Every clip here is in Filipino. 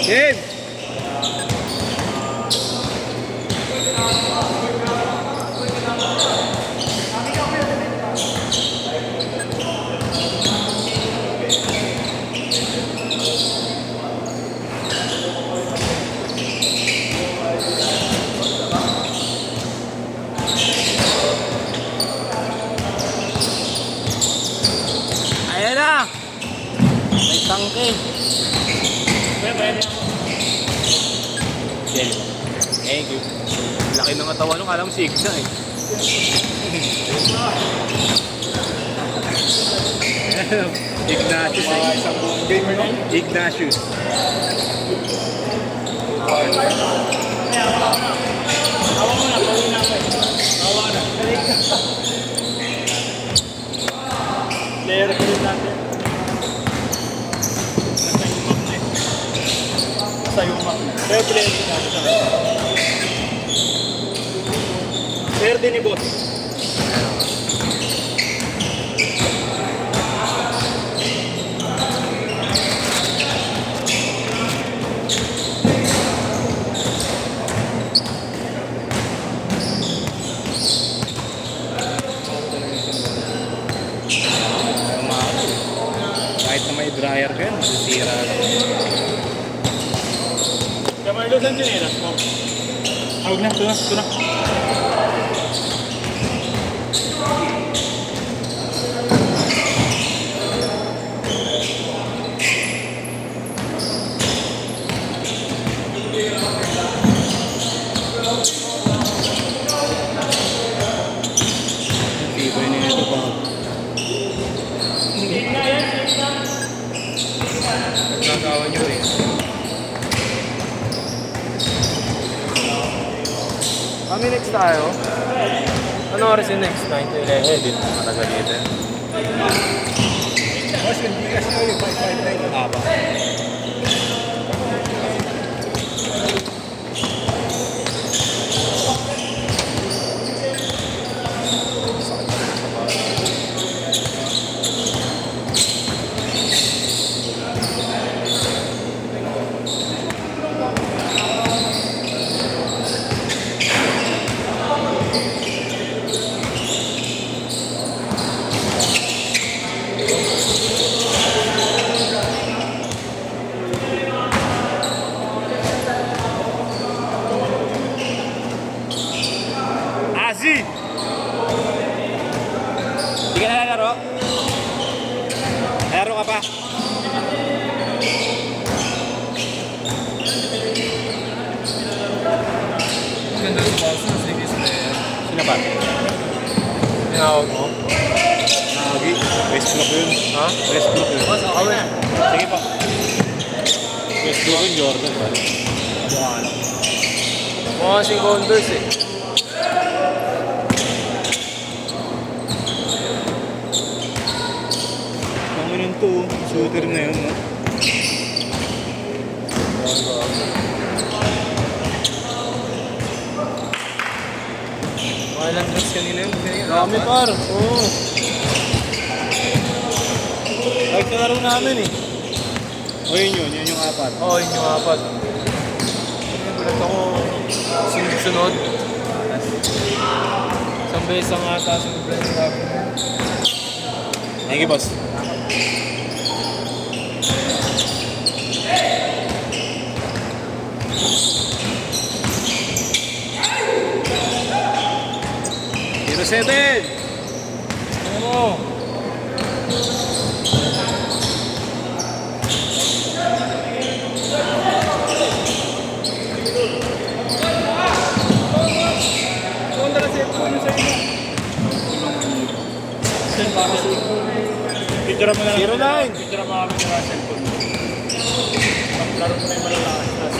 Game! Ayan na! May tangke. Thank you. Laki ng katawan nung alam 6 na eh. Ignatius eh. Isang buong gamer nun. Ignatius. Hawa mo na, pawin na ako eh. Hawa na. Player ko rin natin. Nasa yung map na eh. Pero player din natin sa akin. Player din ni boss. Kahit na may dryer ka yun, masisira lang. Kaya Marlo, saan sinelas mo? Huwag na, ito na, ito na. Tibay na ito pa. Nagagawa nyo eh. Kami next tayo. Ano oras yung next? 9 to 11. Edit mga taga-dito. Boss, hindi kasi yung 559. Haba. Azi! Hindi ka nalalaro? Laro ka pa? Ganda sa boss na, sige player. Sino pa? Tinawag mo? Nagi. Westbrook yun. Ha? Westbrook yun. Boss, ako na. Sige pa. Westbrook yun, Jordan pa. Mukha kasing Converse eh. Kami nun to, shooter na yun, no? Mga ilang drugs kanina yun. Dami par. Oo. Kahit kalaro namin eh. O yun, yun yung apat. Oo, yun yung apat. Gulat ako, sunod-sunod. Isang beses ang ata sunod-sunod namin. Thank you, boss. Zero 7. Ano? Punta na siya po sa inyo. Send ba kasi? Picture mo na lang. 09. Picture mo kami sa cellphone. Laro mo na yung malalakas na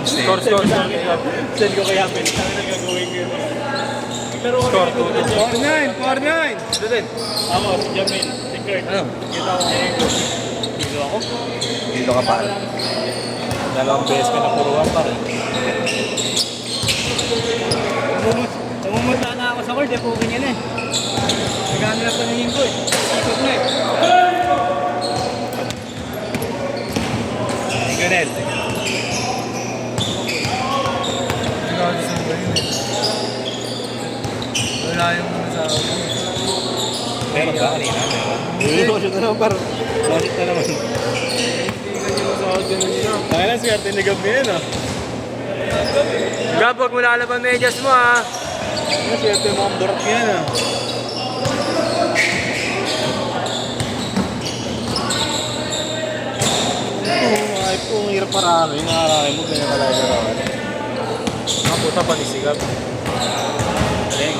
Score. Send ko kaya pin. Saan na gagawin ko yun? Score 4-9. 4-9. Ito din. Ako, si Jamil. Si Kurt. Ano? Kita ko ngayon ko. Dito ako? Dito ka pa. Dalawang beses ka na puruan pa rin. Shoot na naman par. Bakit na naman? Hindi ganyan mo sa audio nyo. Kaya lang swerte ni Gab ngayon ah. Gab, huwag mo lalaban medyas mo ha. Swerte mo ang dorot ngayon ah. Ay po, ang hirap marami. Nakarami mo, ganyan kalaya na rawan. Ang puta pa ni si Gab. Galing.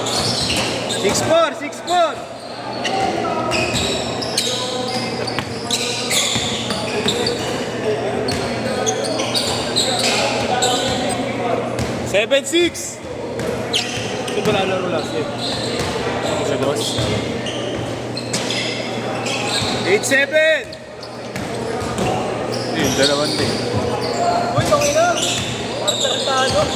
6-4! 6-4! Seven, six! Ito ba lalaro last year? Sa boss. 8-7! Yung dalawan din. Uy, okay na. Parang tarantado.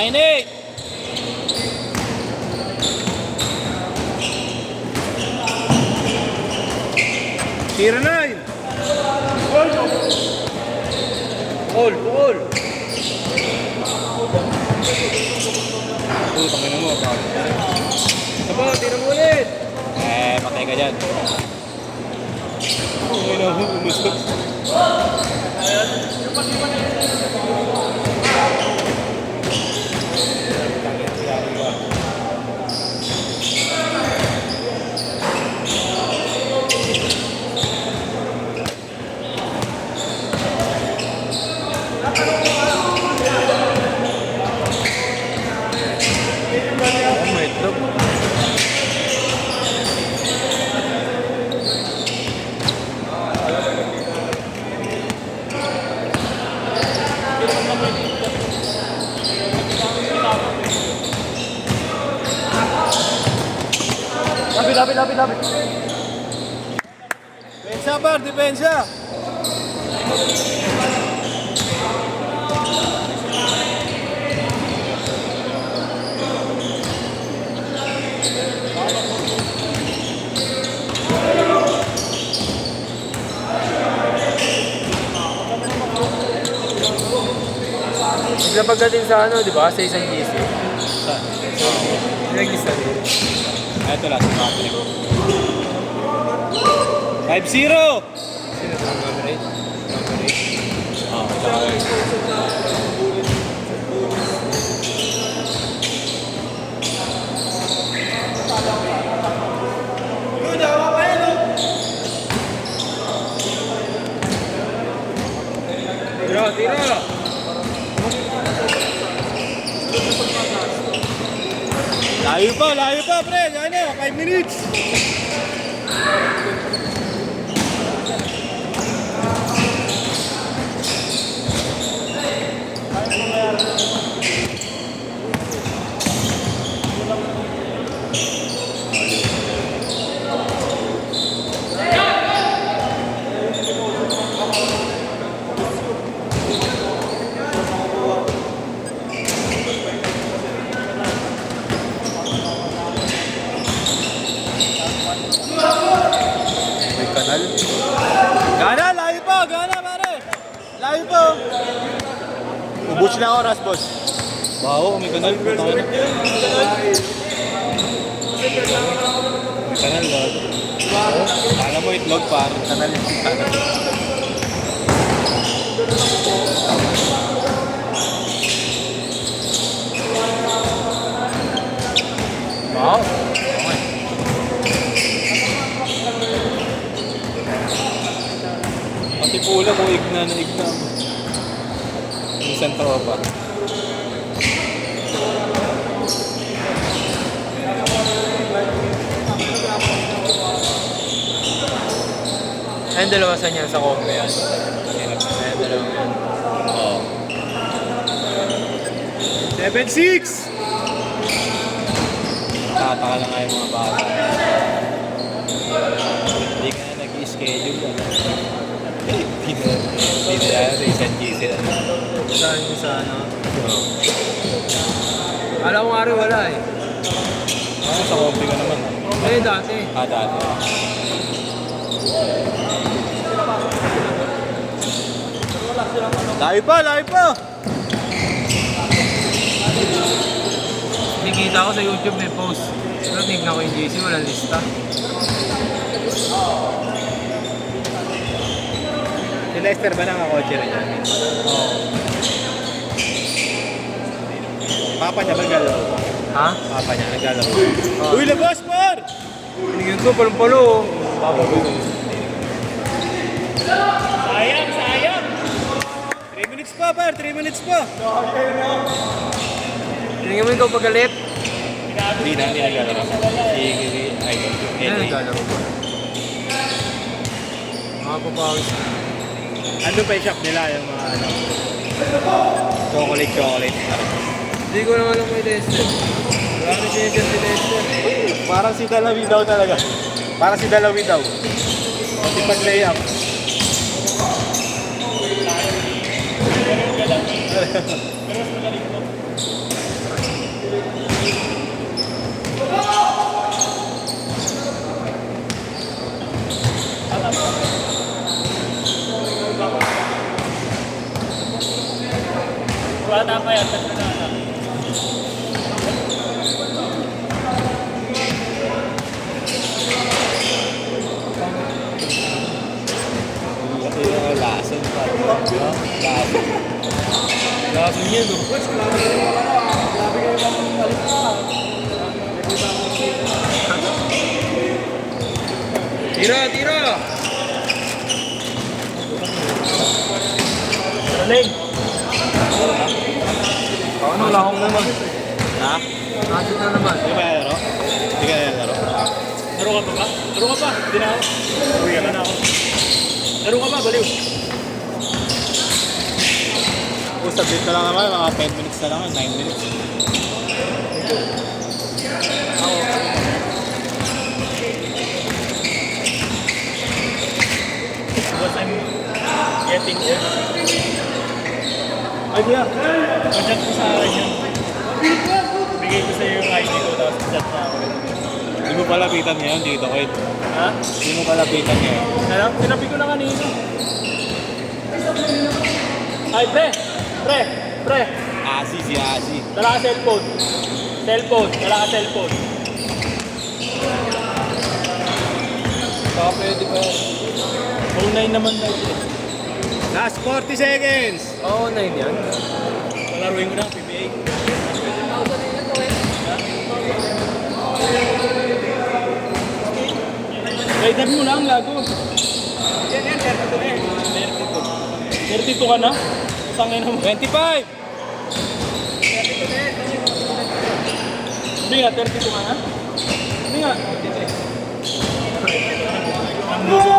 9-8! Tira 9! All! All! Putang ina mo, pag. Aba, tira mo ulit. Patay ka dyan. Ang ina mo, umusok. Oh, may itlog. Lapit. Depensa par, depensa! Naglapag ka din sa ano, di ba? Sa isang GC. Saan? Nag-lista din. Ito lang, si Patrick. 5-0! Sino sa number 8? Number 8. Oh, tsaka Tira! Layo pa, pre! Ano? 5 minutes! May kanal. Gana, layo pa, pare! Layo pa! Ubus na oras, boss. Wow, may kanal. May kanal, lord. Kala mo itlog, par. Kanal yung kanal. Wow. Pati pula mo, igna na igna mo. Isang tropa. Ayun, dalawa sa niya sa kombe yan. Ayun, dalawa yan. Oo. 7-6! Tataka lang nga yung mga bata. Hindi ka na nag-i-schedule. Hindi na yan sa isang GC. Saan yung sa ano? Alam ko nga rin wala eh. Sa kompi ka naman. Eh, dati. Dati. Layo pa, layo pa! Nakikita ko sa YouTube may post. Pero tignan ko yung JC, walang lista. Si Lester ba nakakotse rin yan? Oo. Papa niya ba naglalaro? Ha? Papa niya naglalaro. Oh. Uy, labas, par! Binigyan ko, palong-palo. Sayang, sayang! 3 minutes pa, par! 3 minutes pa! Binigyan mo ikaw pagalit. Hindi naglalaro. Ano naglalaro ko? Makapapawis. Ano pa yung shop nila, yung mga ano? Chocolate. Hindi ko naman alam kay Lester. Wala na siya dyan si Lester. Parang si Dalawi daw talaga. Parang si Dalawi daw. Si pag-layup. Wala pa yan, tatlo na. Lason pa. Lason. Lason niya, no? Tira! Galing! Ano, lahong naman. Ha? Nakasip na naman. Hindi ba nalaro? Hindi ka nalaro? Laro ka pa ba? Laro ka pa! Hindi na ako. Uwi na ako. Laro ka pa, baliw. Usapin ka lang naman, mga 10 minutes na lang, 9 minutes. What I'm getting there. Ay, diya. Pag-chat ko sa akin yun. Bigay ko sa'yo yung ID ko, tapos chat na ako. Hindi mo palapitan ngayon dito, Ed. Ha? Hindi mo palapitan ngayon. Ano? Sinabi ko na kanina. Ay, pre! Si Asi. Dala ka cellphone. Dala ka cellphone. Baka pwede pa yan. Phone 9 naman daw siya. Last 40 seconds! Oo, 9 yan. Palaruin ko na, PBA. Rider mo lang, lago. Yan, 32 eh. 32 ka na? Tangin mo. 25! Hindi nga, 32 ka na? Hindi nga. Ang luso